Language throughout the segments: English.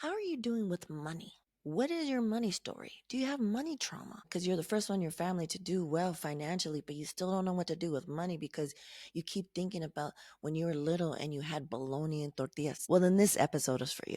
How are you doing with money? What is your money story? Do you have money trauma? Because you're the first one in your family to do well financially, but you still don't know what to do with money because you keep thinking about when you were little and you had bologna and tortillas. Well, then this episode is for you.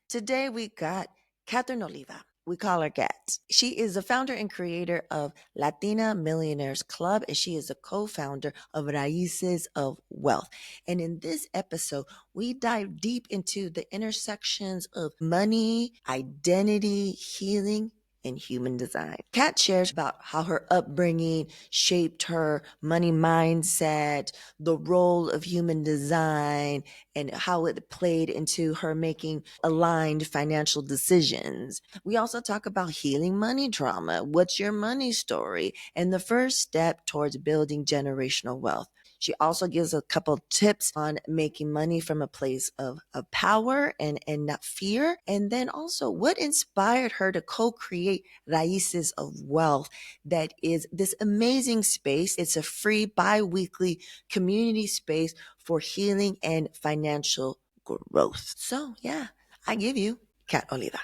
Today we got Catherine Oliva. We call her Cat. She is the founder and creator of Latina Millionaires Club, and she is a co-founder of Raíces of Wealth. And in this episode, we dive deep into the intersections of money, identity, healing, and human design. Kat shares about how her upbringing shaped her money mindset, the role of human design, and how it played into her making aligned financial decisions. We also talk about healing money trauma. What's your money story? And the first step towards building generational wealth. She also gives a couple tips on making money from a place of power and not fear. And then also what inspired her to co-create Raíces of Wealth, that is this amazing space. It's a free bi-weekly community space for healing and financial growth. So yeah, I give you Cat Oliva.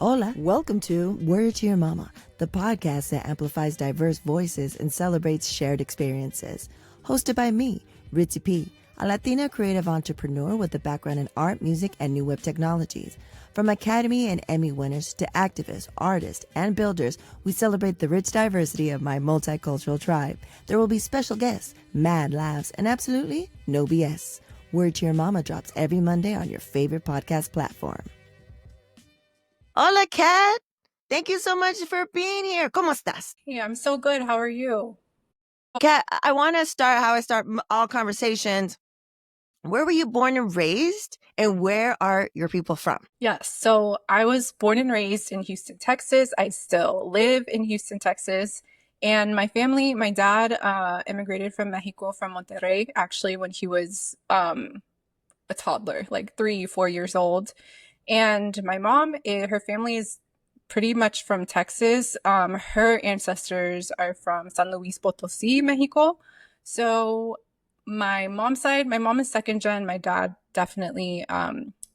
Hola, welcome to WTYMama, the podcast that amplifies diverse voices and celebrates shared experiences. Hosted by me, Ritzy P, a Latina creative entrepreneur with a background in art, music, and new web technologies. From Academy and Emmy winners to activists, artists, and builders, we celebrate the rich diversity of my multicultural tribe. There will be special guests, mad laughs, and absolutely no BS. Word to Your Mama drops every Monday on your favorite podcast platform. Hola, Kat. Thank you so much for being here. ¿Cómo estás? Hey, I'm so good. How are you? Kat, I want to start how I start all conversations. Where were you born and raised, and where are your people from? Yes, so I was born and raised in Houston, Texas. I still live in Houston, Texas. And my family, my dad immigrated from Mexico, from Monterrey, actually, when he was a toddler, like 3, 4 years old. And my mom, her family is pretty much from Texas. Her ancestors are from San Luis Potosí, Mexico. So my mom's side, my mom is second gen. My dad definitely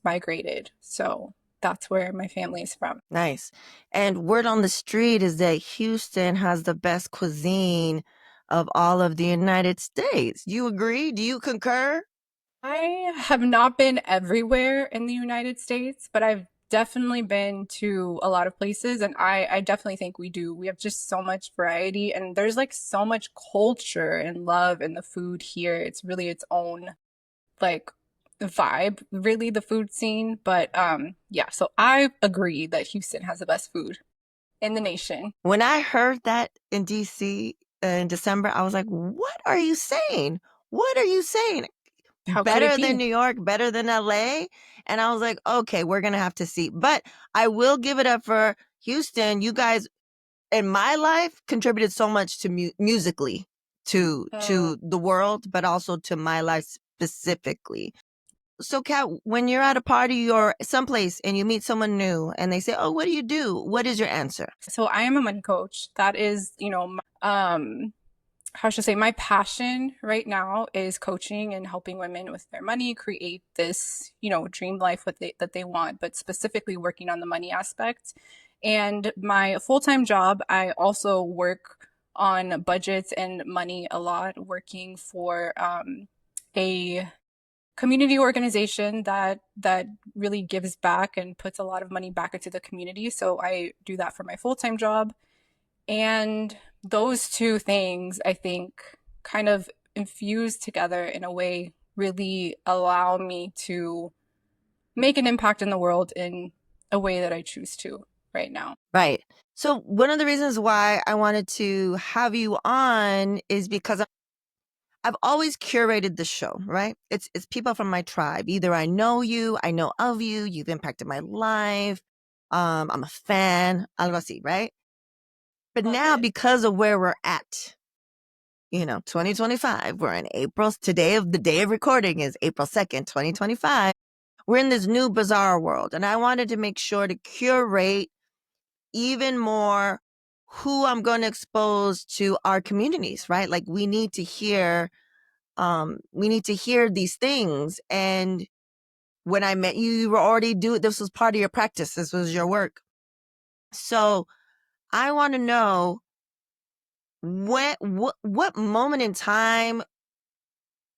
migrated. So that's where my family is from. Nice. And word on the street is that Houston has the best cuisine of all of the United States. Do you agree? Do you concur? I have not been everywhere in the United States, but I've definitely been to a lot of places, and I definitely think we do. We have just so much variety, and there's like so much culture and love in the food here. It's really its own like vibe, really, the food scene. But yeah, so I agree that Houston has the best food in the nation. When I heard that in DC in December, I was like, what are you saying? What are you saying? How could it Better than be? New York, better than LA. And I was like, okay, we're going to have to see. But I will give it up for Houston. You guys in my life contributed so much to musically to the world, but also to my life specifically. So, Kat, when you're at a party or someplace and you meet someone new and they say, oh, what do you do? What is your answer? So I am a money coach. That is, how should I say, my passion right now is coaching and helping women with their money create this, dream life that they want, but specifically working on the money aspect. And my full-time job, I also work on budgets and money a lot, working for a community organization that really gives back and puts a lot of money back into the community. So I do that for my full-time job. And those two things, I think, kind of infused together in a way really allow me to make an impact in the world in a way that I choose to right now. Right. So one of the reasons why I wanted to have you on is because I've always curated the show, right? It's people from my tribe. Either I know you, I know of you, you've impacted my life. I'm a fan, algo así, right? But now because of where we're at, 2025, we're in April. Today of the day of recording is April 2nd, 2025. We're in this new bizarre world. And I wanted to make sure to curate even more who I'm going to expose to our communities, right? Like we need to hear these things. And When I met you, you were already doing, this was part of your practice. This was your work. So I want to know what moment in time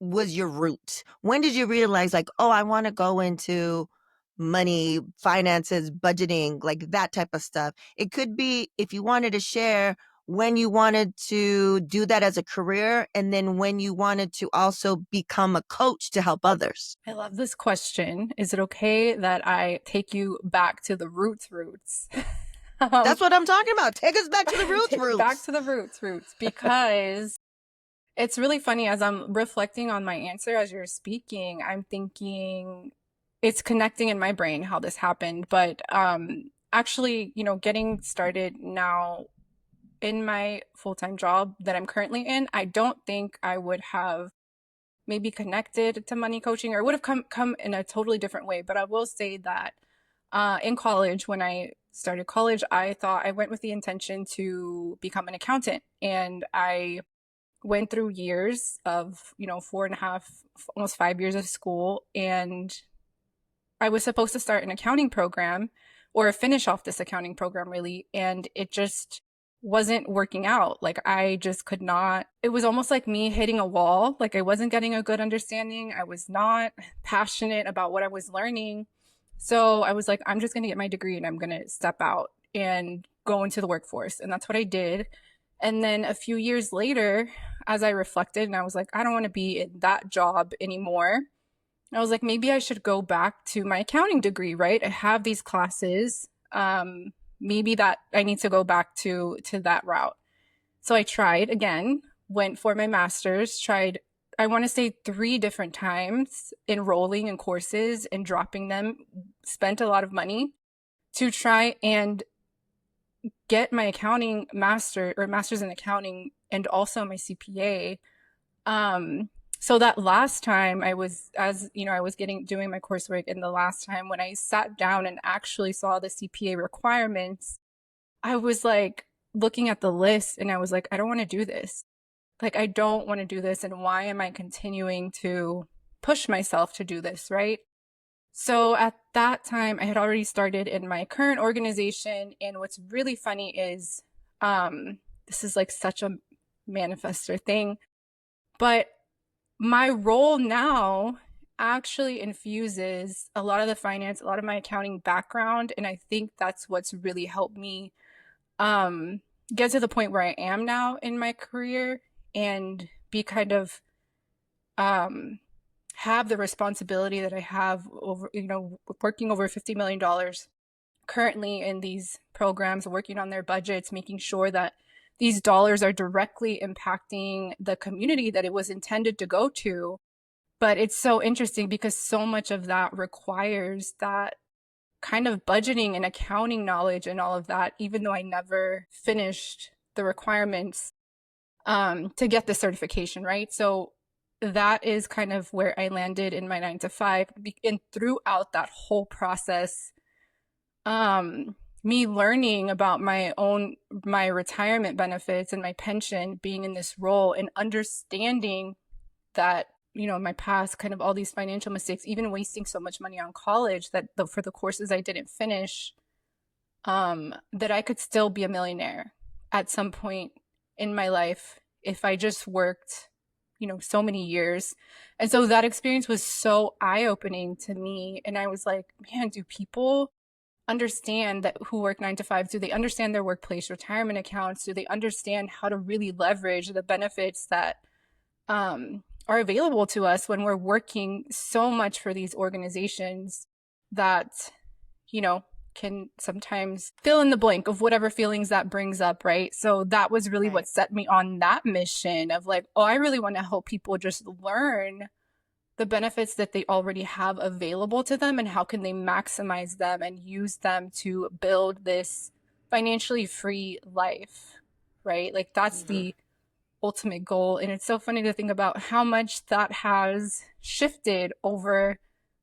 was your root? When did you realize, like, oh, I want to go into money, finances, budgeting, like that type of stuff? It could be, if you wanted to share, when you wanted to do that as a career, and then when you wanted to also become a coach to help others. I love this question. Is it okay that I take you back to the roots? um, That's what I'm talking about. Take us back to the roots, take it back roots. to the roots, because it's really funny as I'm reflecting on my answer as you're speaking, I'm thinking it's connecting in my brain how this happened. But actually, getting started now in my full-time job that I'm currently in, I don't think I would have maybe connected to money coaching, or it would have come in a totally different way. But I will say that in college, when I started college, I thought I went with the intention to become an accountant, and I went through years of 4.5, almost 5 years of school, and I was supposed to start an accounting program or finish off this accounting program really, and it just wasn't working out. Like I just could not. It was almost like me hitting a wall. Like I wasn't getting a good understanding. I was not passionate about what I was learning. So I was like, I'm just going to get my degree and I'm going to step out and go into the workforce. And that's what I did. And then a few years later, as I reflected and I was like, I don't want to be in that job anymore. I was like, maybe I should go back to my accounting degree, right? I have these classes. Maybe that I need to go back to that route. So I tried again, went for my master's, tried, I want to say 3 different times, enrolling in courses and dropping them, spent a lot of money to try and get my accounting master's in accounting and also my CPA. So that last time I was, as you know, I was doing my coursework, and the last time when I sat down and actually saw the CPA requirements, I was like looking at the list and I was like, I don't want to do this. Like, I don't want to do this. And why am I continuing to push myself to do this? Right. So at that time, I had already started in my current organization. And what's really funny is this is like such a manifestor thing, but my role now actually infuses a lot of the finance, a lot of my accounting background. And I think that's what's really helped me um, get to the point where I am now in my career and be kind of um, have the responsibility that I have over, working over $50 million currently in these programs, working on their budgets, making sure that these dollars are directly impacting the community that it was intended to go to. But it's so interesting because so much of that requires that kind of budgeting and accounting knowledge and all of that, even though I never finished the requirements to get the certification, right? So that is kind of where I landed in my 9 to 5. And throughout that whole process, me learning about my retirement benefits and my pension, being in this role and understanding that, my past, kind of all these financial mistakes, even wasting so much money on college for the courses I didn't finish, that I could still be a millionaire at some point in my life if I just worked, so many years. And so that experience was so eye-opening to me. And I was like, man, do people understand that who work 9 to 5? Do they understand their workplace retirement accounts? Do they understand how to really leverage the benefits that are available to us when we're working so much for these organizations that, can sometimes fill in the blank of whatever feelings that brings up, right? So that was really Right. what set me on that mission of like, oh, I really want to help people just learn the benefits that they already have available to them and how can they maximize them and use them to build this financially free life, right? Like that's Mhm. the ultimate goal. And it's so funny to think about how much that has shifted over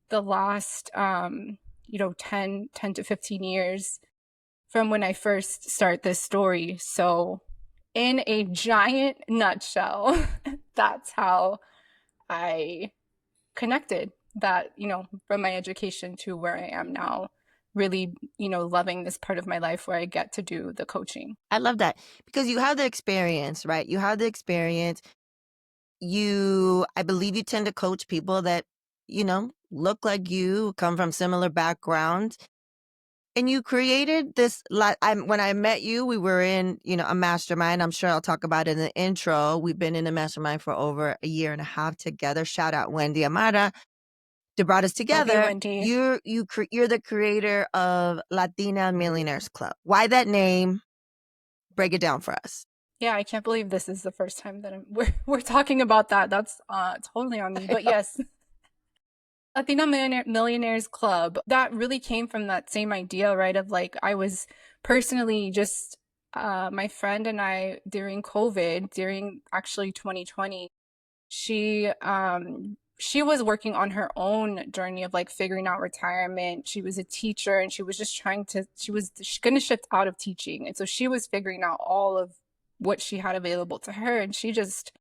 the last 10 to 15 years from when I first start this story. So in a giant nutshell, that's how I connected that, from my education to where I am now, really, loving this part of my life where I get to do the coaching. I love that because you have the experience, right? You have the experience. I believe you tend to coach people that, look like you, come from similar backgrounds. And you created this, when I met you, we were in, a mastermind. I'm sure I'll talk about it in the intro. We've been in a mastermind for over a year and a half together. Shout out Wendy Amara to brought us Love you, together. Wendy. You're the creator of Latina Millionaires Club. Why that name? Break it down for us. Yeah, I can't believe this is the first time that we're talking about that. That's totally on me. But yes, Latina Millionaires Club, that really came from that same idea, right? Of like, I was personally just, my friend and I during COVID, during actually 2020, she was working on her own journey of like figuring out retirement. She was a teacher and she was just she was going to shift out of teaching. And so she was figuring out all of what she had available to her. And she just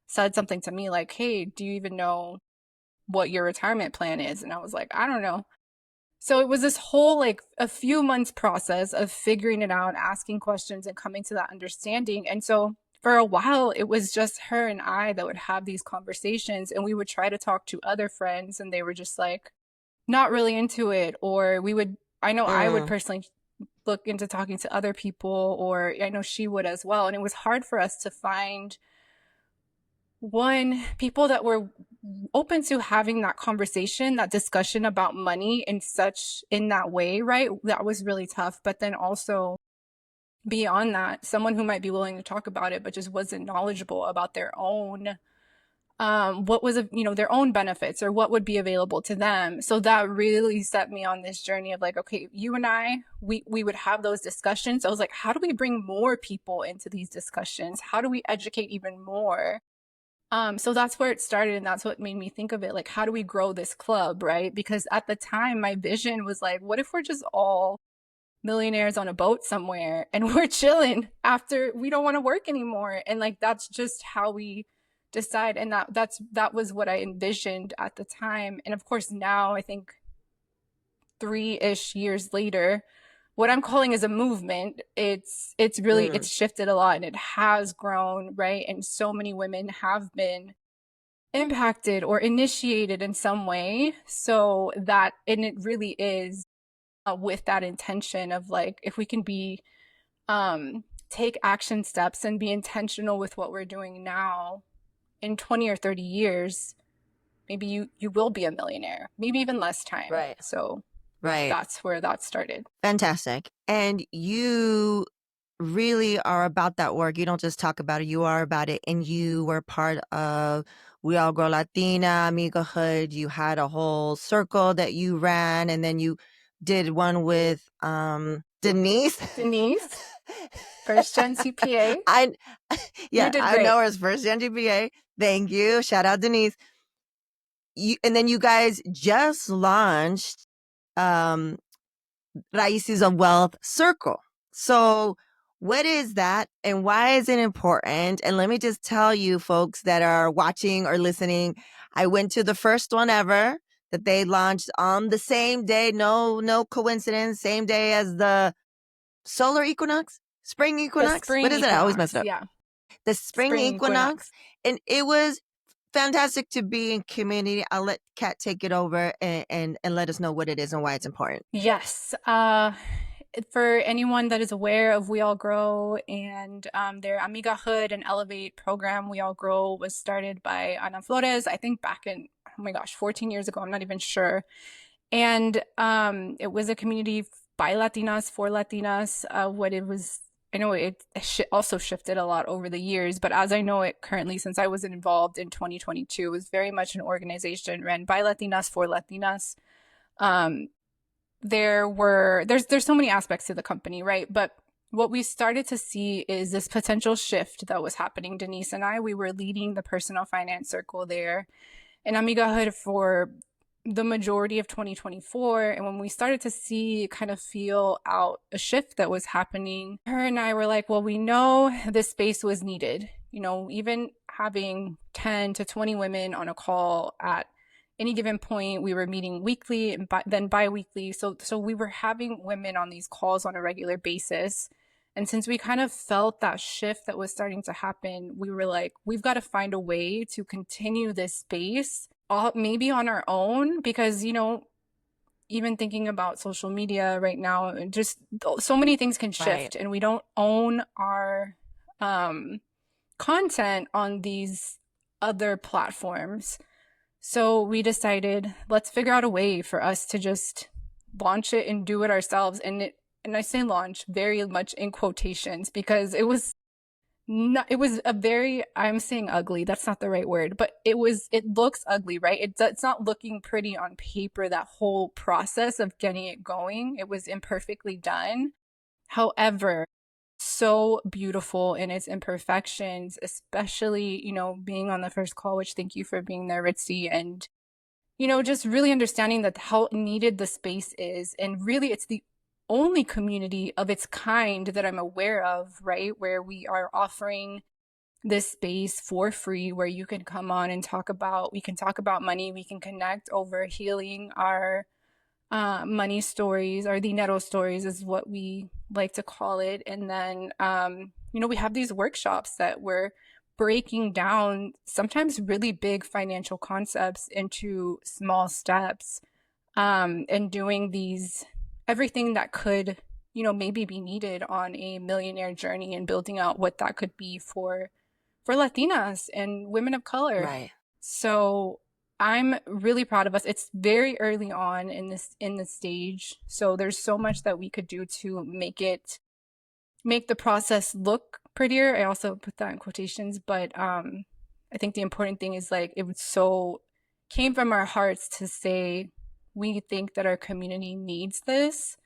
said something to me like, hey, do you even know what your retirement plan is? And I was like, I don't know. So it was this whole like a few months process of figuring it out, asking questions and coming to that understanding. And so for a while, it was just her and I that would have these conversations, and we would try to talk to other friends and they were just like not really into it. Or I know I would Mm, personally look into talking to other people, or I know she would as well. And it was hard for us to find people that were open to having that conversation, that discussion about money in that way, right? That was really tough. But then also beyond that, someone who might be willing to talk about it, but just wasn't knowledgeable about their own, what was, their own benefits or what would be available to them. So that really set me on this journey of like, okay, you and we would have those discussions. I was like, how do we bring more people into these discussions? How do we educate even more? So that's where it started, and that's what made me think of it. Like, how do we grow this club, right? Because at the time, my vision was like, what if we're just all millionaires on a boat somewhere and we're chilling after we don't want to work anymore? And like, that's just how we decide. And that was what I envisioned at the time. And of course, now I think 3-ish years later, what I'm calling is a movement. It's really mm, it's shifted a lot and it has grown, right? And so many women have been impacted or initiated in some way. So that, and it really is with that intention of like, if we can take action steps and be intentional with what we're doing now, in 20 or 30 years, maybe you will be a millionaire, maybe even less time. right. So Right. that's where that started. Fantastic. And you really are about that work. You don't just talk about it, you are about it. And you were part of We All Grow Latina, Amigahood. You had a whole circle that you ran, and then you did one with Denise. Denise, first gen CPA. I You yeah, did I know great. her as first gen GPA. Thank you. Shout out Denise. And then you guys just launched um Raíces of Wealth Circle. So, what is that and why is it important? And let me just tell you, folks that are watching or listening, I went to the first one ever that they launched on the same day. No coincidence. Same day as the solar equinox, spring The equinox. spring What is it? I always mess equinox. it up. Yeah. The spring Spring equinox. equinox. And it was fantastic to be in community. I'll let Kat take it over and let us know what it is and why it's important. Yes. For anyone that is aware of We All Grow and their Amigahood and Elevate program, We All Grow was started by Ana Flores, I think back in, oh my gosh, 14 years ago. I'm not even sure. And it was a community by Latinas, for Latinas. What it was, I know it also shifted a lot over the years, but as I know it currently, since I was involved in 2022, it was very much an organization ran by Latinas, for Latinas. Um, there's so many aspects to the company, right? But what we started to see is this potential shift that was happening. Denise and I, we were leading the personal finance circle there in Amigahood for the majority of 2024. And when we started to see, kind of feel out a shift that was happening, her and I were like, well, we know this space was needed. Even having 10 to 20 women on a call at any given point we were meeting weekly and then bi-weekly. So we were having women on these calls on a regular basis. And since we kind of felt that shift that was starting to happen, we were like, we've got to find a way to continue this space, maybe on our own, because, even thinking about social media right now, and just so many things can Right. shift, and we don't own our um, content on these other platforms. So we decided, let's figure out a way for us to just launch it and do it ourselves. And I say launch very much in quotations, because it was a very, I'm saying ugly, that's not the right word, but it looks ugly, right? It's not looking pretty on paper, that whole process of getting it going. It was imperfectly done. However, so beautiful in its imperfections, especially, being on the first call, which thank you for being there, Ritzy, and, just really understanding that how needed the space is. And really, it's the only community of its kind that I'm aware of, right? Where we are offering this space for free, where you can come on and we can talk about money, we can connect over healing our money stories, or dinero stories is what we like to call it. And then, we have these workshops that we're breaking down sometimes really big financial concepts into small steps, and doing everything that could, maybe be needed on a millionaire journey, and building out what that could be for Latinas and women of color. Right. So I'm really proud of us. It's very early on in the stage, so there's so much that we could do to make the process look prettier. I also put that in quotations, but I think the important thing is, like, it was so came from our hearts to say we think that our community needs this,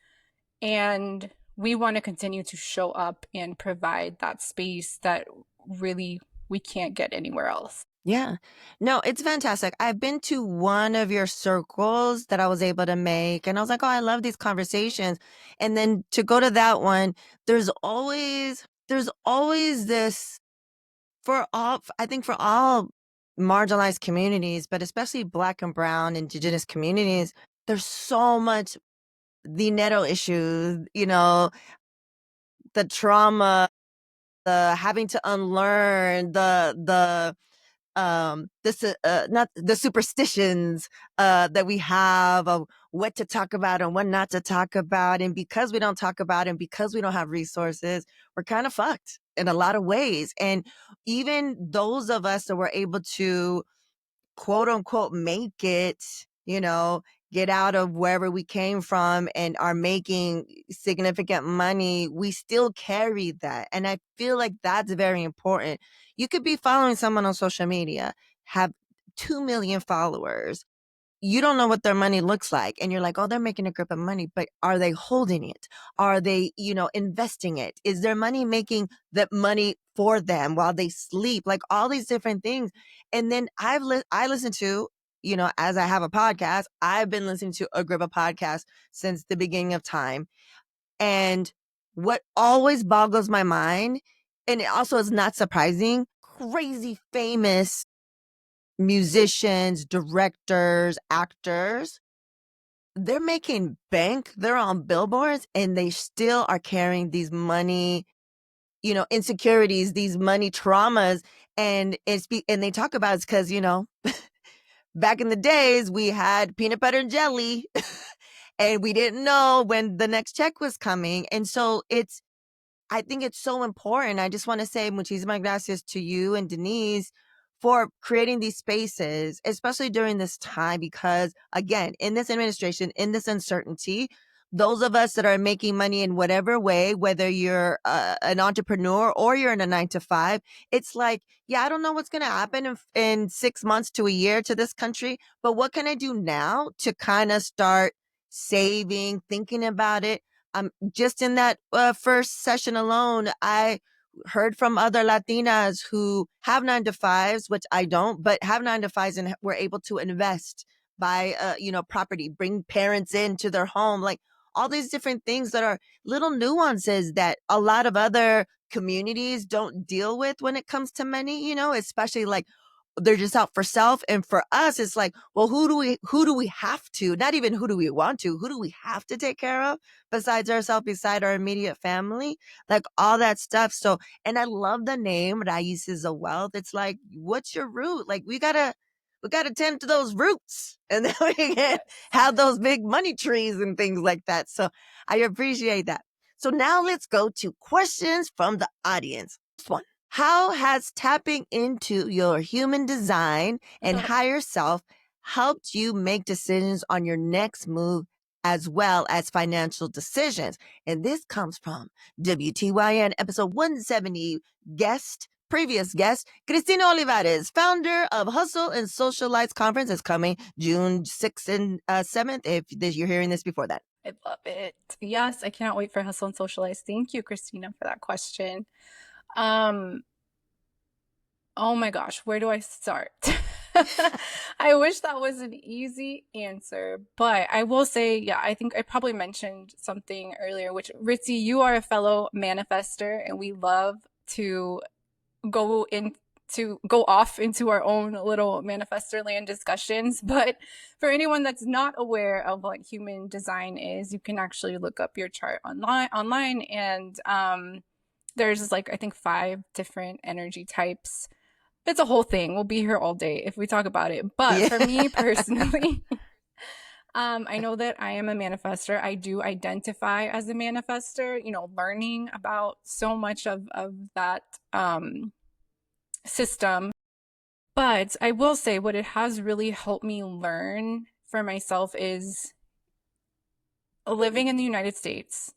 and we want to continue to show up and provide that space that really we can't get anywhere else. Yeah. No, it's fantastic. I've been to one of your circles that I was able to make, and I was like, "Oh, I love these conversations." And then to go to that one, there's always this I think for all marginalized communities, but especially Black and Brown Indigenous communities, there's so much dinero issues, the trauma, the having to unlearn, not the superstitions that we have of what to talk about and what not to talk about. And because we don't talk about it, and because we don't have resources, we're kind of fucked in a lot of ways. And even those of us that were able to quote unquote make it, get out of wherever we came from and are making significant money, we still carry that. And I feel like that's very important. You could be following someone on social media, have 2 million followers, you don't know what their money looks like. And you're like, oh, they're making a grip of money, but are they holding it? Are they, investing it? Is their money making that money for them while they sleep? Like all these different things. And then I listen to, as I have a podcast, I've been listening to a grip of podcasts since the beginning of time. And what always boggles my mind, and it also is not surprising, crazy famous musicians, directors, actors, they're making bank, they're on billboards, and they still are carrying these money, insecurities, these money traumas. And and they talk about it's because, back in the days we had peanut butter and jelly and we didn't know when the next check was coming. And so I think it's so important. I just want to say muchísimas gracias to you and Denise for creating these spaces, especially during this time, because again, in this administration, in this uncertainty, those of us that are making money in whatever way, whether you're an entrepreneur or you're in a 9 to 5, it's like, yeah, I don't know what's going to happen in 6 months to a year to this country, but what can I do now to kind of start saving, thinking about it? Just in that first session alone, I heard from other Latinas who have 9 to 5s, which I don't, but have 9 to 5s and were able to invest, buy, property, bring parents into their home, like all these different things that are little nuances that a lot of other communities don't deal with when it comes to money, especially like they're just out for self. And for us, it's like, well, who do we have to, not even who do we want to, who do we have to take care of besides ourselves, beside our immediate family, like all that stuff. So, and I love the name Raíces of Wealth. It's like, what's your root? Like we gotta tend to those roots, and then we can Yes. have those big money trees and things like that. So I appreciate that. So now let's go to questions from the audience. First one: how has tapping into your human design and higher self helped you make decisions on your next move as well as financial decisions? And this comes from WTYN episode 170 previous guest, Cristina Olivares, founder of Hustle and Socialize Conference, is coming June 6th and 7th, if you're hearing this before that. I love it. Yes, I cannot wait for Hustle and Socialize. Thank you, Christina, for that question. Oh my gosh, where do I start? I wish that was an easy answer, but I will say, yeah, I think I probably mentioned something earlier, which Ritzy, you are a fellow manifester, and we love to go in to go off into our own little manifestor land discussions. But for anyone that's not aware of what human design is, you can actually look up your chart online, and there's like I think 5 different energy types. It's a whole thing. We'll be here all day if we talk about it. But Yeah. for me personally, I know that I am a manifester. I do identify as a manifester, learning about so much of that system. But I will say what it has really helped me learn for myself is living in the United States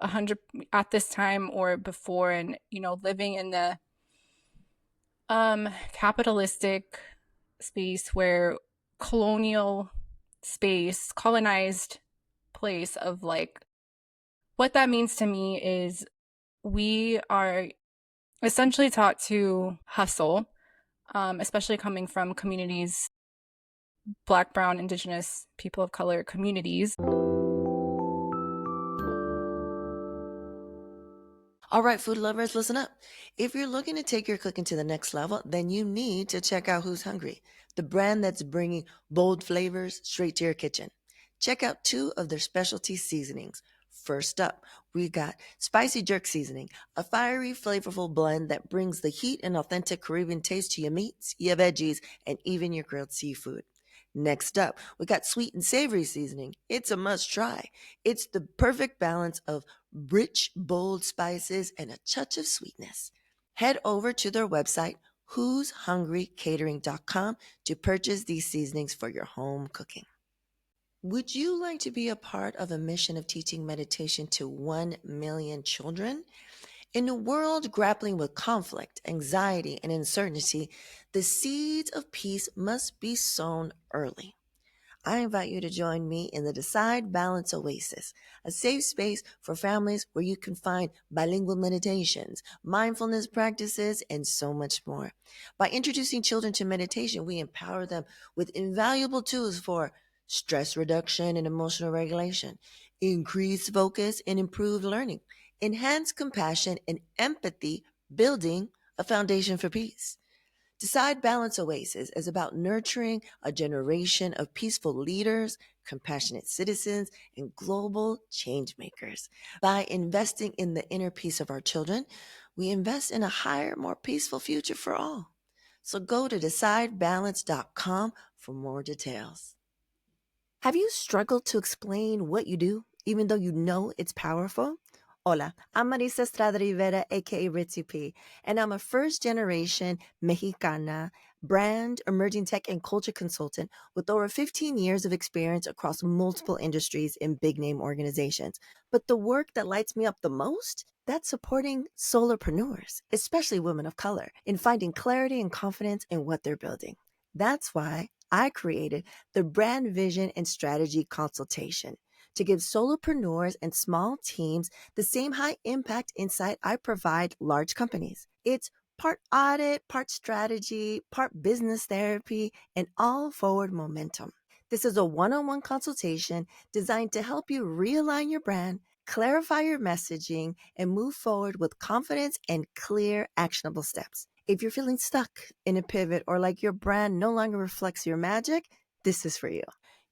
100 at this time or before, and living in the capitalistic space where colonial space, colonized place of like what that means to me is we are essentially taught to hustle, especially coming from communities, Black, Brown, Indigenous, people of color communities. All right, food lovers, listen up. If you're looking to take your cooking to the next level, then you need to check out Who's Hungry, the brand that's bringing bold flavors straight to your kitchen. Check out 2 of their specialty seasonings. First up, we got Spicy Jerk Seasoning, a fiery, flavorful blend that brings the heat and authentic Caribbean taste to your meats, your veggies, and even your grilled seafood. Next up, we got Sweet and Savory Seasoning. It's a must try. It's the perfect balance of rich, bold spices and a touch of sweetness. Head over to their website, who'shungrycatering.com, to purchase these seasonings for your home cooking. Would you like to be a part of a mission of teaching meditation to 1 million children? In a world grappling with conflict, anxiety, and uncertainty, the seeds of peace must be sown early. I invite you to join me in the Decide Balance Oasis, a safe space for families where you can find bilingual meditations, mindfulness practices, and so much more. By introducing children to meditation, we empower them with invaluable tools for stress reduction and emotional regulation, increased focus and improved learning, enhanced compassion and empathy, building a foundation for peace. Decide Balance Oasis is about nurturing a generation of peaceful leaders, compassionate citizens, and global change makers. By investing in the inner peace of our children, we invest in a higher, more peaceful future for all. So go to decidebalance.com for more details. Have you struggled to explain what you do, even though you know it's powerful? Hola, I'm Marisa Estrada Rivera, aka Ritzy P, and I'm a first generation Mexicana brand, emerging tech, and culture consultant with over 15 years of experience across multiple industries in big name organizations. But the work that lights me up the most? That's supporting solopreneurs, especially women of color, in finding clarity and confidence in what they're building. That's why I created the Brand Vision and Strategy Consultation to give solopreneurs and small teams the same high impact insight I provide large companies. It's part audit, part strategy, part business therapy, and all forward momentum. This is a one-on-one consultation designed to help you realign your brand, clarify your messaging, and move forward with confidence and clear, actionable steps. If you're feeling stuck in a pivot or like your brand no longer reflects your magic, this is for you.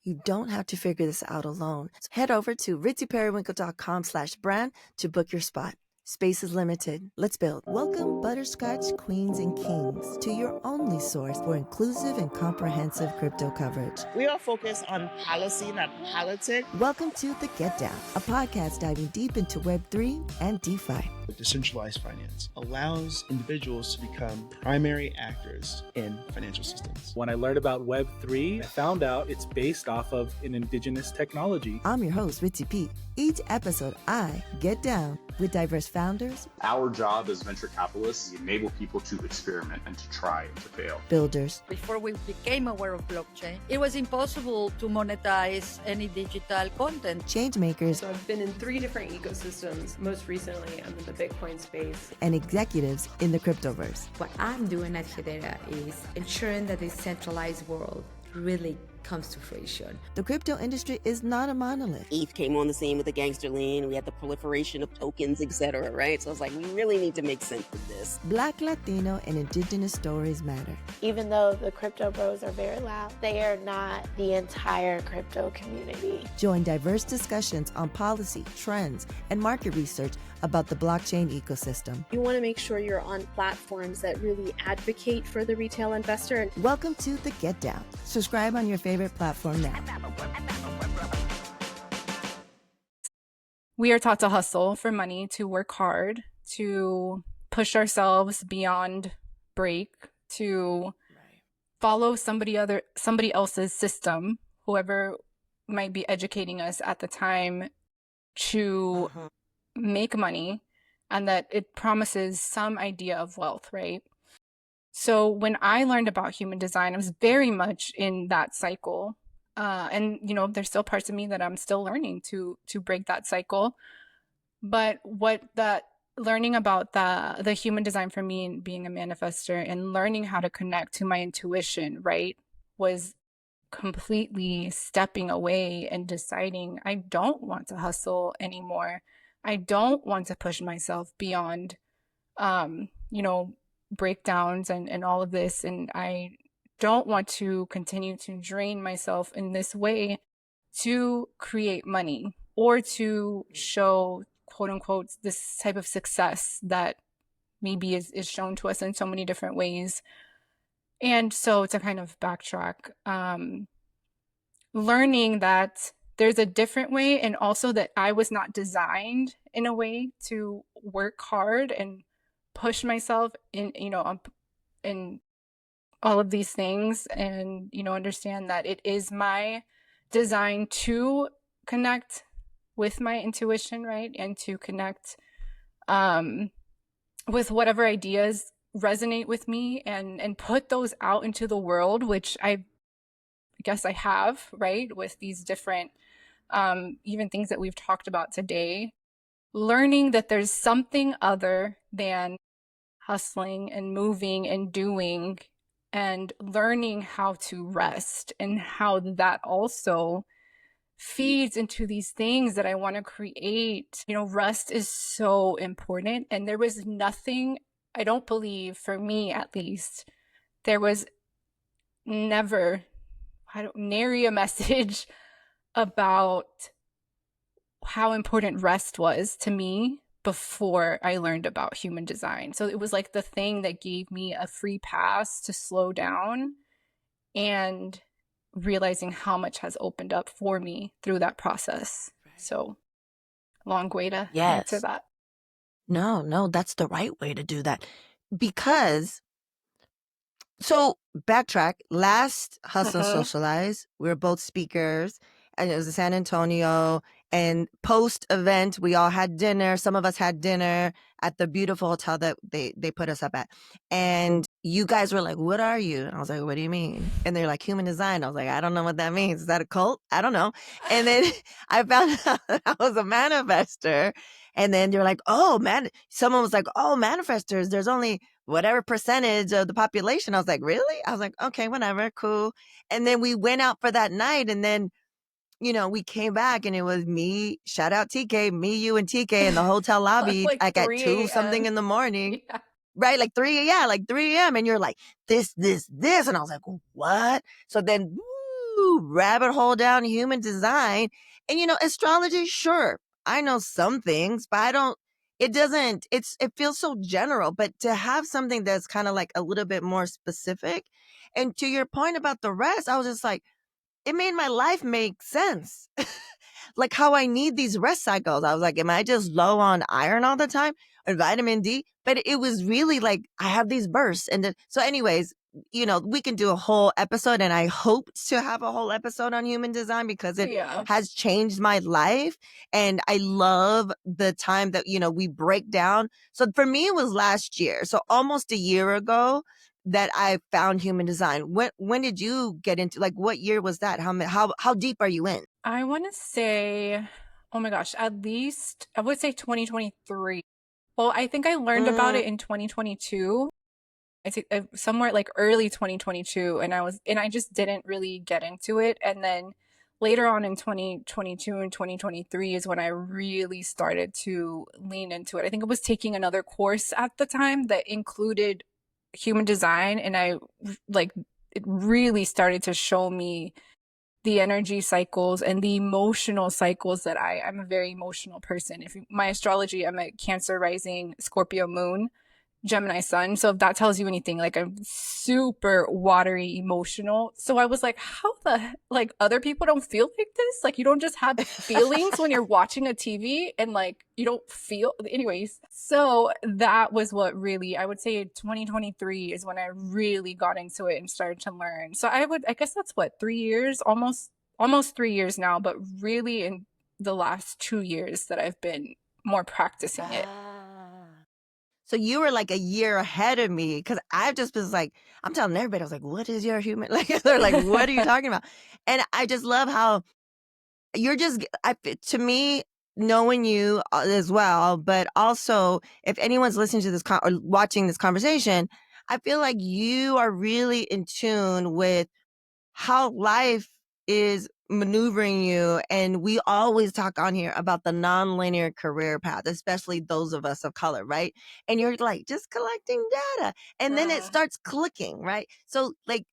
You don't have to figure this out alone. So head over to ritzyperiwinkle.com/brand to book your spot. Space is limited. Let's build. Welcome, Butterscotch Queens and Kings, to your only source for inclusive and comprehensive crypto coverage. We are focused on policy, not politics. Welcome to The Get Down, a podcast diving deep into Web3 and DeFi. Decentralized finance allows individuals to become primary actors in financial systems. When I learned about Web3, I found out it's based off of an indigenous technology. I'm your host, Ritzy P. Each episode, I get down with diverse founders. Our job as venture capitalists is to enable people to experiment and to try and to fail. Builders. Before we became aware of blockchain, it was impossible to monetize any digital content. Change makers. So I've been in 3 different ecosystems. Most recently, I'm in the Bitcoin space. And executives in the cryptoverse. What I'm doing at Hedera is ensuring that the centralized world really comes to fruition. The crypto industry is not a monolith. ETH came on the scene with the gangster lean. We had the proliferation of tokens, etc., right? So I was like, we really need to make sense of this. Black, Latino, and indigenous stories matter. Even though the crypto bros are very loud, they are not the entire crypto community. Join diverse discussions on policy, trends, and market research about the blockchain ecosystem. You want to make sure you're on platforms that really advocate for the retail investor. Welcome to The Get Down. Subscribe on your favorite platform now. We are taught to hustle for money, to work hard, to push ourselves beyond break, to follow somebody else's system, whoever might be educating us at the time, to make money, and that it promises some idea of wealth, right? So when I learned about human design, I was very much in that cycle. And, there's still parts of me that I'm still learning to break that cycle. But what that learning about the human design for me and being a manifestor and learning how to connect to my intuition, right, was completely stepping away and deciding I don't want to hustle anymore. I don't want to push myself beyond, breakdowns and all of this. And I don't want to continue to drain myself in this way to create money or to show, quote unquote, this type of success that maybe is shown to us in so many different ways. And so to kind of backtrack, learning that there's a different way, and also that I was not designed in a way to work hard and push myself in all of these things, and understand that it is my design to connect with my intuition, right, and to connect with whatever ideas resonate with me and put those out into the world, which I guess I have, right, with these different even things that we've talked about today. Learning that there's something other than hustling and moving and doing, and learning how to rest, and how that also feeds into these things that I want to create. Rest is so important. And there was nothing, I don't believe, for me at least, there was never, nary a message about how important rest was to me before I learned about human design. So it was like the thing that gave me a free pass to slow down, and realizing how much has opened up for me through that process. So long way to answer that. No, that's the right way to do that. Because, so backtrack, last Hustle and Socialize, we were both speakers, and it was in San Antonio. And post-event, we all had dinner. Some of us had dinner at the beautiful hotel that they put us up at. And you guys were like, what are you? And I was like, what do you mean? And they're like, human design. I was like, I don't know what that means. Is that a cult? I don't know. And then I found out that I was a manifester. And then you're like, oh, man. Someone was like, oh, manifestors, there's only whatever percentage of the population. I was like, really? I was like, okay, whatever, cool. And then we went out for that night, and then we came back, and it was me, shout out TK, me, you, and TK in the hotel lobby, like at 2 something in the morning. Yeah. right? Like 3 a.m. And you're like, this. And I was like, what? So then, woo, rabbit hole down human design. And, astrology, sure, I know some things, but I don't, it feels so general. But to have something that's kind of like a little bit more specific. And to your point about the rest, I was just like, it made my life make sense. Like how I need these rest cycles. I was like, am I just low on iron all the time or vitamin D? But it was really like I have these bursts. And so, anyways, we can do a whole episode, and I hope to have a whole episode on human design because it has changed my life. And I love the time that, we break down. So for me, it was last year. So almost a year ago that I found human design. When did you get into, like, what year was that? How deep are you in? I want to say, oh my gosh, at least I would say 2023. Well, I think I learned about it in 2022. I think somewhere like early 2022, and I just didn't really get into it. And then later on in 2022 and 2023 is when I really started to lean into it. I think I was taking another course at the time that included human design, and it really started to show me the energy cycles and the emotional cycles that I'm a very emotional person. My astrology, I'm a Cancer rising, Scorpio moon, Gemini sun. So if that tells you anything, like I'm super watery, emotional. So I was like, other people don't feel like this? Like you don't just have feelings when you're watching a TV and like you don't feel, anyways. So that was what really, I would say 2023 is when I really got into it and started to learn. So I guess that's what, 3 years, almost 3 years now, but really in the last 2 years that I've been more practicing it. So you were like a year ahead of me because I've just been like, I'm telling everybody, I was like, what is your human? Like, they're like, what are you talking about? And I just love how you're just, to me, knowing you as well, but also if anyone's listening to this or watching this conversation, I feel like you are really in tune with how life is maneuvering you. And we always talk on here about the nonlinear career path, especially those of us of color, right? And you're like just collecting data, and then it starts clicking, right? So like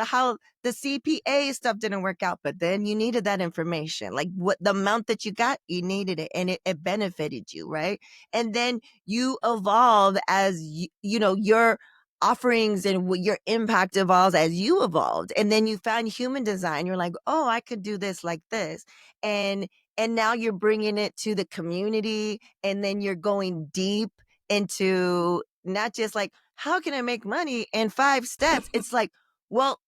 how the CPA stuff didn't work out, but then you needed that information, like what the amount that you got, you needed it, and it benefited you, right? And then you evolve as your offerings and what your impact evolves as you evolved. And then you found human design. You're like, oh, I could do this like this. And now you're bringing it to the community. And then you're going deep into not just like, how can I make money in 5 steps? It's like, well,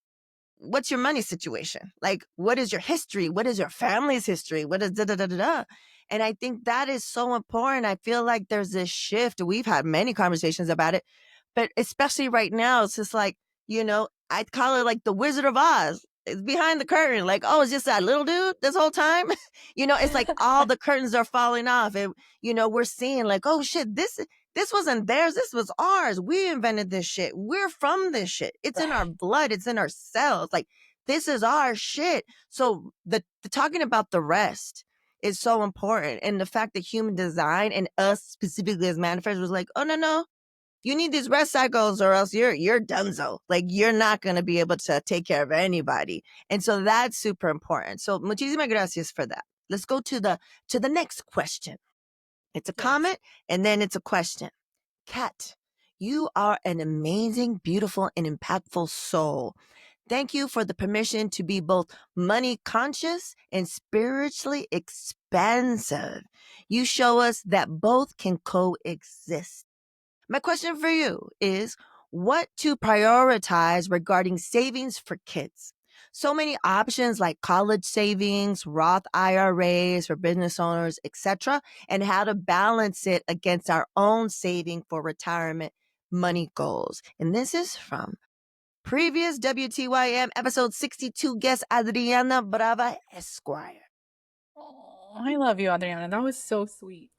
what's your money situation? Like, what is your history? What is your family's history? What is da da da da da? And I think that is so important. I feel like there's this shift. We've had many conversations about it, but especially right now, it's just like, I'd call it like the Wizard of Oz. It's behind the curtain. Like, oh, it's just that little dude this whole time. It's like all the curtains are falling off. And, we're seeing like, oh shit, this wasn't theirs. This was ours. We invented this shit. We're from this shit. It's in our blood. It's in our cells. Like, this is our shit. So the talking about the rest is so important. And the fact that human design and us specifically as manifestors was like, oh, no. You need these rest cycles or else you're donezo. Like, you're not going to be able to take care of anybody. And so that's super important. So muchísimas gracias for that. Let's go to the next question. It's a comment and then it's a question. Kat, you are an amazing, beautiful, and impactful soul. Thank you for the permission to be both money conscious and spiritually expansive. You show us that both can coexist. My question for you is what to prioritize regarding savings for kids. So many options like college savings, Roth IRAs for business owners, etc., and how to balance it against our own saving for retirement money goals. And this is from previous WTYM episode 62 guest Adriana Brava Esquire. Oh, I love you, Adriana. That was so sweet.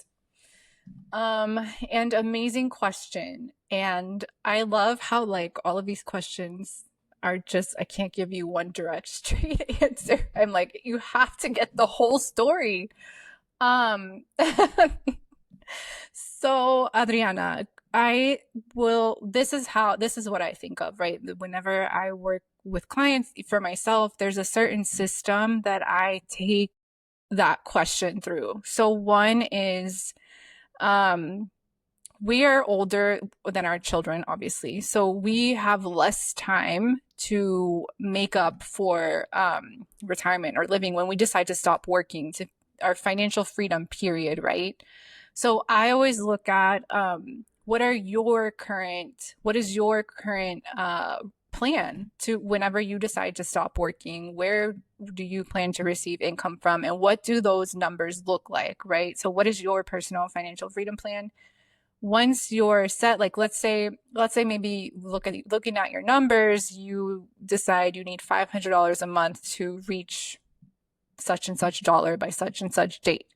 And amazing question. And I love how like all of these questions are just, I can't give you one direct straight answer. I'm like, you have to get the whole story. So Adriana, this is what I think of, right? Whenever I work with clients for myself, there's a certain system that I take that question through. So one is, we are older than our children, obviously. So we have less time to make up for retirement or living when we decide to stop working, to our financial freedom period, right? So I always look at what is your current plan to whenever you decide to stop working, where do you plan to receive income from, and what do those numbers look like, right? So what is your personal financial freedom plan? Once you're set, like let's say maybe looking at your numbers, you decide you need $500 a month to reach such and such dollar by such and such date.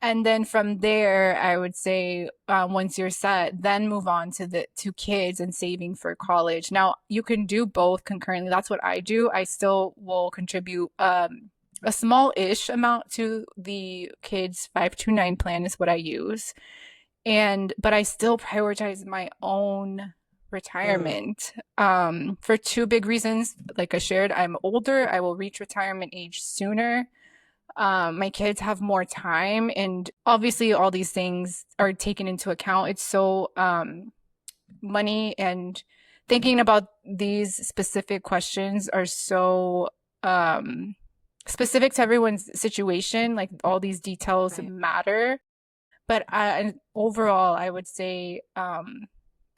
And then from there, I would say once you're set, then move on to kids and saving for college. Now, you can do both concurrently. That's what I do. I still will contribute a small-ish amount to the kids' 529 plan is what I use. But I still prioritize my own retirement for two big reasons. Like I shared, I'm older. I will reach retirement age sooner. My kids have more time, and obviously all these things are taken into account. It's so money and thinking about these specific questions are so specific to everyone's situation. Like all these details matter. But overall, I would say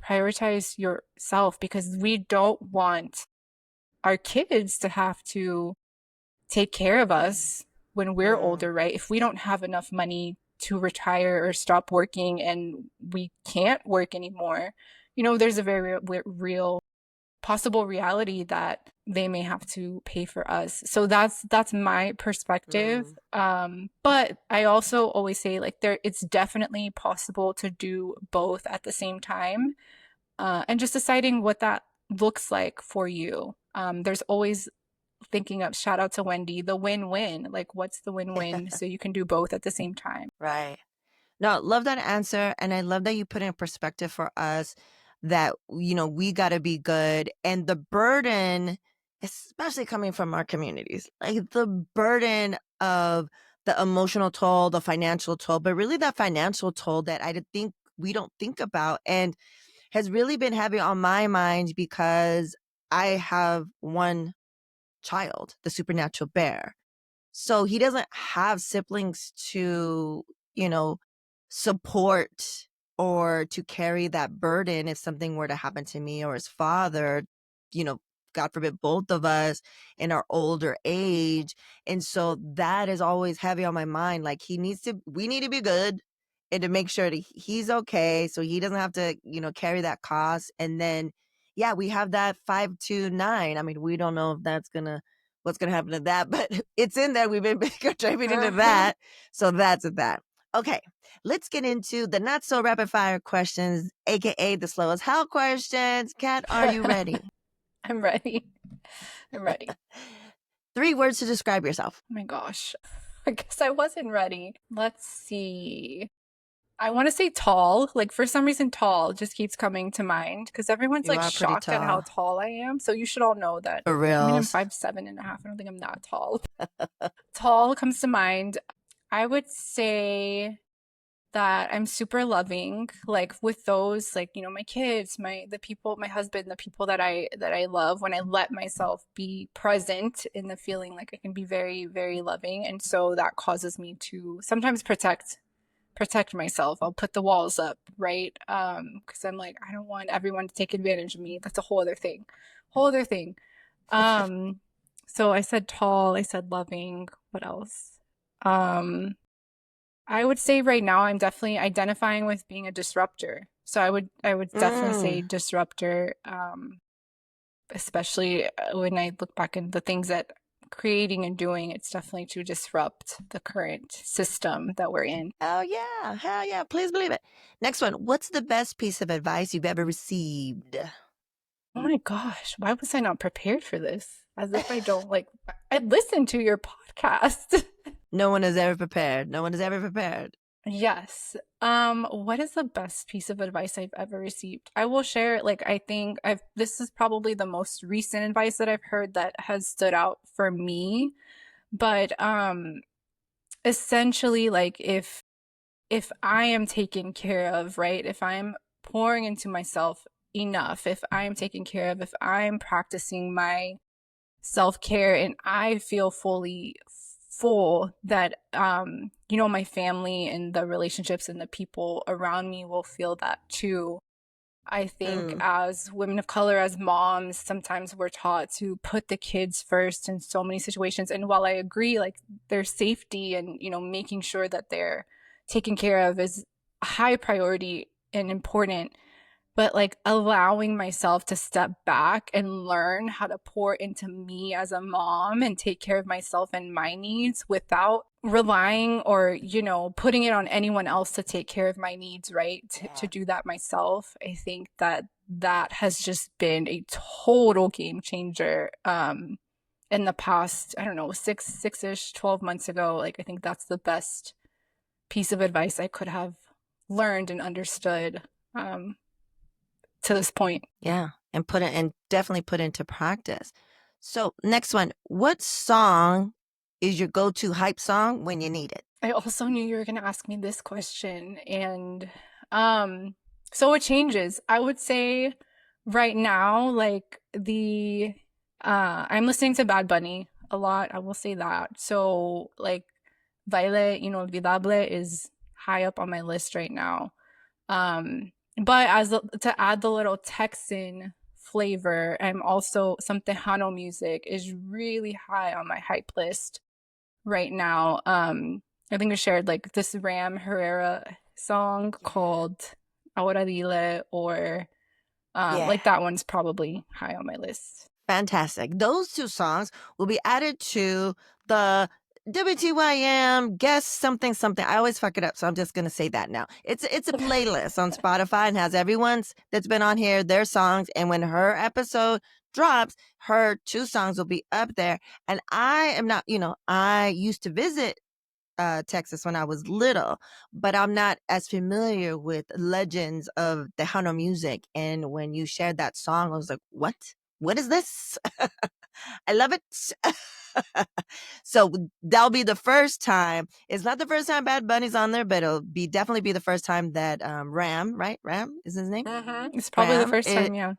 prioritize yourself, because we don't want our kids to have to take care of us when we're older, right? If we don't have enough money to retire or stop working and we can't work anymore, there's a very real possible reality that they may have to pay for us. So that's my perspective. But I also always say, like, it's definitely possible to do both at the same time, and just deciding what that looks like for you. There's always thinking of, shout out to Wendy, the win-win. Like, what's the win-win so you can do both at the same time? Right. No, love that answer. And I love that you put in perspective for us that, we got to be good. And the burden, especially coming from our communities, like the burden of the emotional toll, the financial toll, but really that financial toll that I think we don't think about, and has really been heavy on my mind because I have one child, the supernatural bear. So he doesn't have siblings to, support or to carry that burden if something were to happen to me or his father, God forbid, both of us in our older age. And so that is always heavy on my mind. Like we need to be good and to make sure that he's okay, so he doesn't have to, carry that cost. And then, yeah, we have that 529. I mean, we don't know if what's going to happen to that, but it's in there. We've been contributing to that. So that's that. Okay, let's get into the not so rapid fire questions, aka the slow as hell questions. Kat, are you ready? I'm ready. 3 words to describe yourself. Oh my gosh. I guess I wasn't ready. Let's see. I want to say tall. Like, for some reason, tall just keeps coming to mind because everyone's like shocked at how tall I am. So you should all know that. For real. I mean, I'm 5'7.5". I don't think I'm that tall. Tall comes to mind. I would say that I'm super loving, like with those, like, my kids, the people, my husband, the people that I love. When I let myself be present in the feeling, like I can be very, very loving. And so that causes me to sometimes protect myself. I'll put the walls up, right? Because I'm like, I don't want everyone to take advantage of me. That's a whole other thing. So I said tall, I said loving. What else? I would say right now I'm definitely identifying with being a disruptor. So I would definitely say disruptor, especially when I look back at the things that creating and doing, it's definitely to disrupt the current system that we're in. Oh yeah, hell yeah, please believe it. Next one, what's the best piece of advice you've ever received? Oh my gosh, why was I not prepared for this? As if I don't I listened to your podcast. No one is ever prepared. Yes. What is the best piece of advice I've ever received? I will share, like, I think this is probably the most recent advice that I've heard that has stood out for me. But essentially, like, if I am taken care of, right? If I'm pouring into myself enough, if I'm taken care of, if I'm practicing my self-care and I feel fully full, that my family and the relationships and the people around me will feel that too. I think as women of color, as moms, sometimes we're taught to put the kids first in so many situations. And while I agree, like, their safety and, making sure that they're taken care of is a high priority and important, but like allowing myself to step back and learn how to pour into me as a mom and take care of myself and my needs without relying or, putting it on anyone else to take care of my needs, right? To do that myself. I think that has just been a total game changer. In the past, I don't know, 6-ish, 12 months ago, like, I think that's the best piece of advice I could have learned and understood. To this point. Yeah, and definitely put into practice. So next one, what song is your go-to hype song when you need it? I also knew you were going to ask me this question, and so it changes. I would say right now, like, I'm listening to Bad Bunny a lot. I will say that. So, like, Baile Inolvidable is high up on my list right now. But to add the little Texan flavor, I'm also, some Tejano music is really high on my hype list right now. I think I shared, like, this Ram Herrera song called Ahora Dile, or like, that one's probably high on my list. Fantastic. Those two songs will be added to the WTYM guess something. I always fuck it up, so I'm just gonna say that now. It's a playlist on Spotify and has everyone's that's been on here, their songs, and when her episode drops, her 2 songs will be up there. And I am not, I used to visit Texas when I was little, but I'm not as familiar with legends of Tejano music. And when you shared that song, I was like, what? What is this? I love it. So that'll be the first time. It's not the first time Bad Bunny's on there, but it'll definitely be the first time that Ram, right? Ram is his name? It's probably the first time, yeah.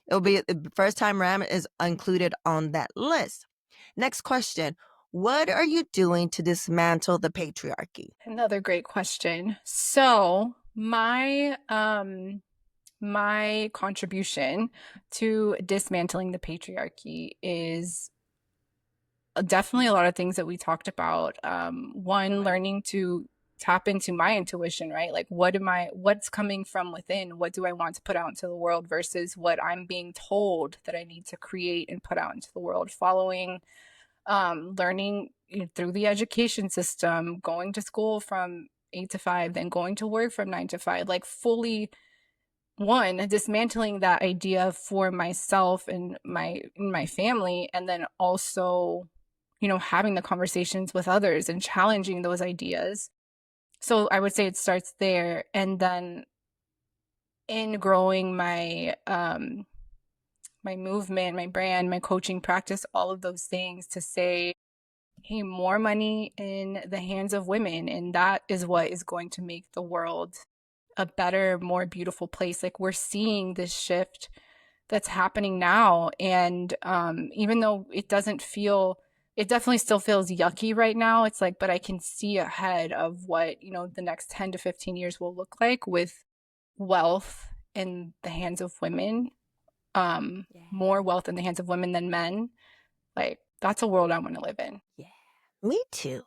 It'll be the first time Ram is included on that list. Next question. What are you doing to dismantle the patriarchy? Another great question. So my contribution to dismantling the patriarchy is definitely a lot of things that we talked about. One, learning to tap into my intuition, right? Like, what's coming from within? What do I want to put out into the world versus what I'm being told that I need to create and put out into the world? Following, learning through the education system, going to school from 8 to 5, then going to work from 9 to 5, like, fully, one, dismantling that idea for myself and my family, and then also, having the conversations with others and challenging those ideas. So I would say it starts there. And then in growing my my movement, my brand, my coaching practice, all of those things, to say, hey, more money in the hands of women. And that is what is going to make the world a better, more beautiful place. Like, we're seeing this shift that's happening now. And even though it definitely still feels yucky right now, it's like, but I can see ahead of what, the next 10 to 15 years will look like, with wealth in the hands of women, more wealth in the hands of women than men. Like, that's a world I want to live in. Yeah. Me too.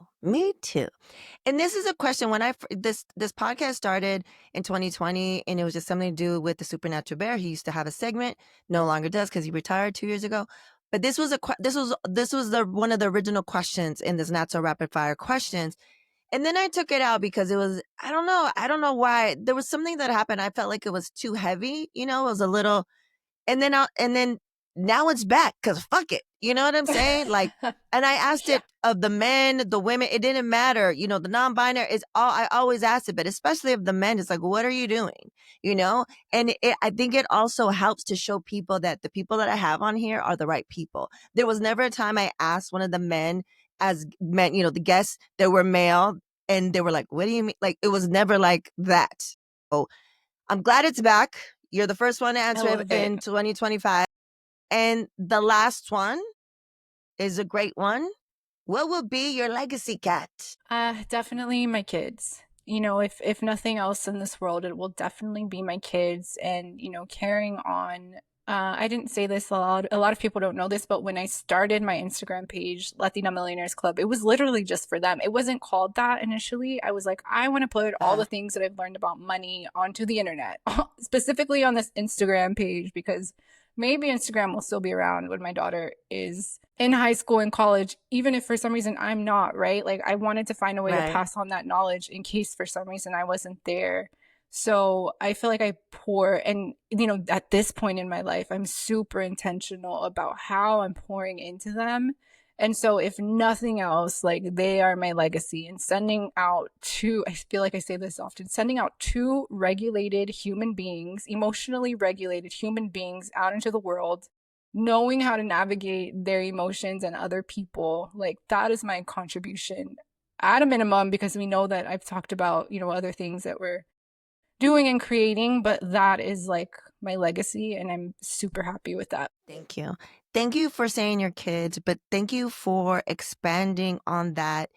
And this is a question, when this podcast started in 2020, and it was just something to do with the Supernatural Bear. He used to have a segment, no longer does because he retired 2 years ago. But this was one of the original questions in this Not So Rapid Fire questions. And then I took it out because it was, I don't know why. There was something that happened. I felt like it was too heavy, it was a little, and then now it's back because fuck it. You know what I'm saying? Like, and I asked it of the men, the women, it didn't matter. You know, the non-binary is all, I always asked it, but especially of the men, it's like, what are you doing? You know? And I think it also helps to show people that the people that I have on here are the right people. There was never a time I asked one of the men, as men, you know, the guests that were male, and they were like, what do you mean? Like, it was never like that. So I'm glad it's back. You're the first one to answer it in 2025. And the last one is a great one. What will be your legacy, Kat? Definitely my kids. You know, if nothing else in this world, it will definitely be my kids, and, you know, carrying on. I didn't say this a lot. A lot of people don't know this, but when I started my Instagram page, Latina Millionaires Club, it was literally just for them. It wasn't called that initially. I was like, I want to put all the things that I've learned about money onto the internet, specifically on this Instagram page, because maybe Instagram will still be around when my daughter is in high school and college, even if for some reason I'm not, right? Like, I wanted to find a way to pass on that knowledge in case for some reason I wasn't there. So I feel like I pour, and, you know, at this point in my life, I'm super intentional about how I'm pouring into them. And so if nothing else, like, they are my legacy, and sending out to, I feel like I say this often, sending out 2 regulated human beings, emotionally regulated human beings out into the world, knowing how to navigate their emotions and other people, like, that is my contribution at a minimum, because we know that I've talked about, you know, other things that we're doing and creating, but that is like my legacy, and I'm super happy with that. Thank you. Thank you for saying your kids, but thank you for expanding on that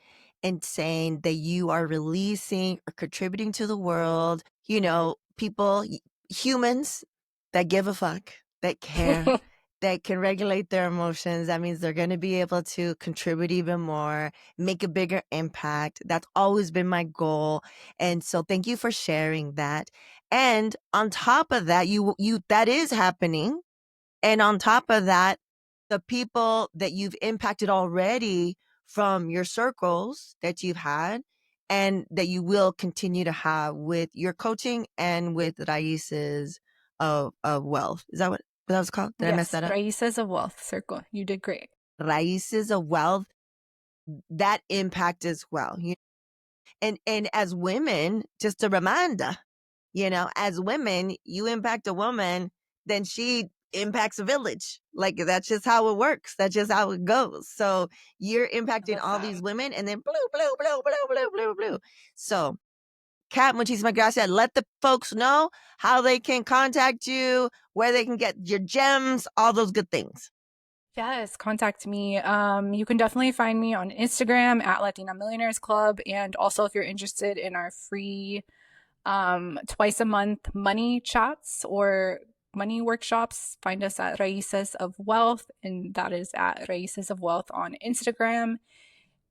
and saying that you are releasing or contributing to the world, you know, people, humans that give a fuck, that care, that can regulate their emotions. That means they're going to be able to contribute even more, make a bigger impact. That's always been my goal. And so thank you for sharing that. And on top of that, you that is happening. And on top of that, the people that you've impacted already from your circles that you've had and that you will continue to have with your coaching and with Raíces of Wealth. Is that what that was called? Did I mess that up? Raíces of Wealth Circle. You did great. Raíces of Wealth, that impact as well. And as women, just a reminder, you know, as women, you impact a woman, then she impacts a village. Like, that's just how it works. That's just how it goes. So you're impacting all these women, and then blue, blue, blue, blue, blue, blue, blue. So, Kat, muchísimas gracias. Let the folks know how they can contact you, where they can get your gems, all those good things. Yes, contact me. You can definitely find me on Instagram at Latina Millionaires Club. And also, if you're interested in our free twice a month money chats or money workshops, find us at Raíces of Wealth, and that is at Raíces of Wealth on Instagram.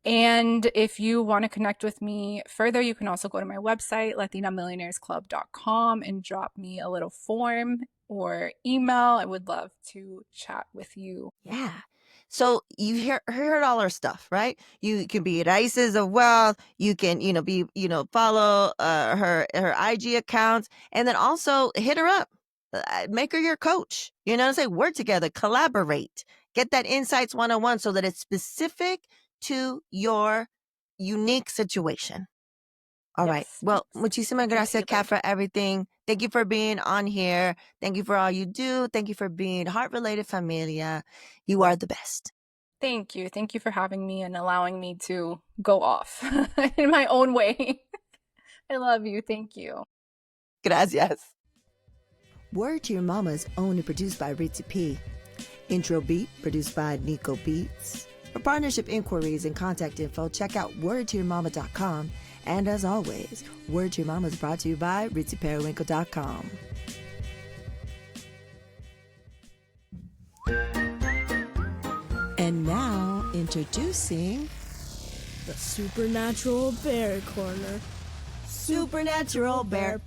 And if you want to connect with me further, you can also go to my website, latinamillionairesclub.com, and drop me a little form or email. I would love to chat with you. Yeah. So you heard all our stuff, right? You can be Raíces of Wealth. You can, you know, be, you know, follow her IG accounts, and then also hit her up. Make her your coach. You know, say work together, collaborate, get that insights 101 so that it's specific to your unique situation. All right. Well, muchísimas gracias, Kat, for everything. Thank you for being on here. Thank you for all you do. Thank you for being Heart-Related Familia. You are the best. Thank you. Thank you for having me and allowing me to go off in my own way. I love you. Thank you. Gracias. Word to Your Mama is owned and produced by Ritzy P. Intro beat produced by Nico Beats. For partnership inquiries and contact info, check out wordtoyourmama.com. And as always, Word to Your Mama is brought to you by ritzyperiwinkle.com. And now, introducing the Supernatural Bear Corner. Supernatural Bear.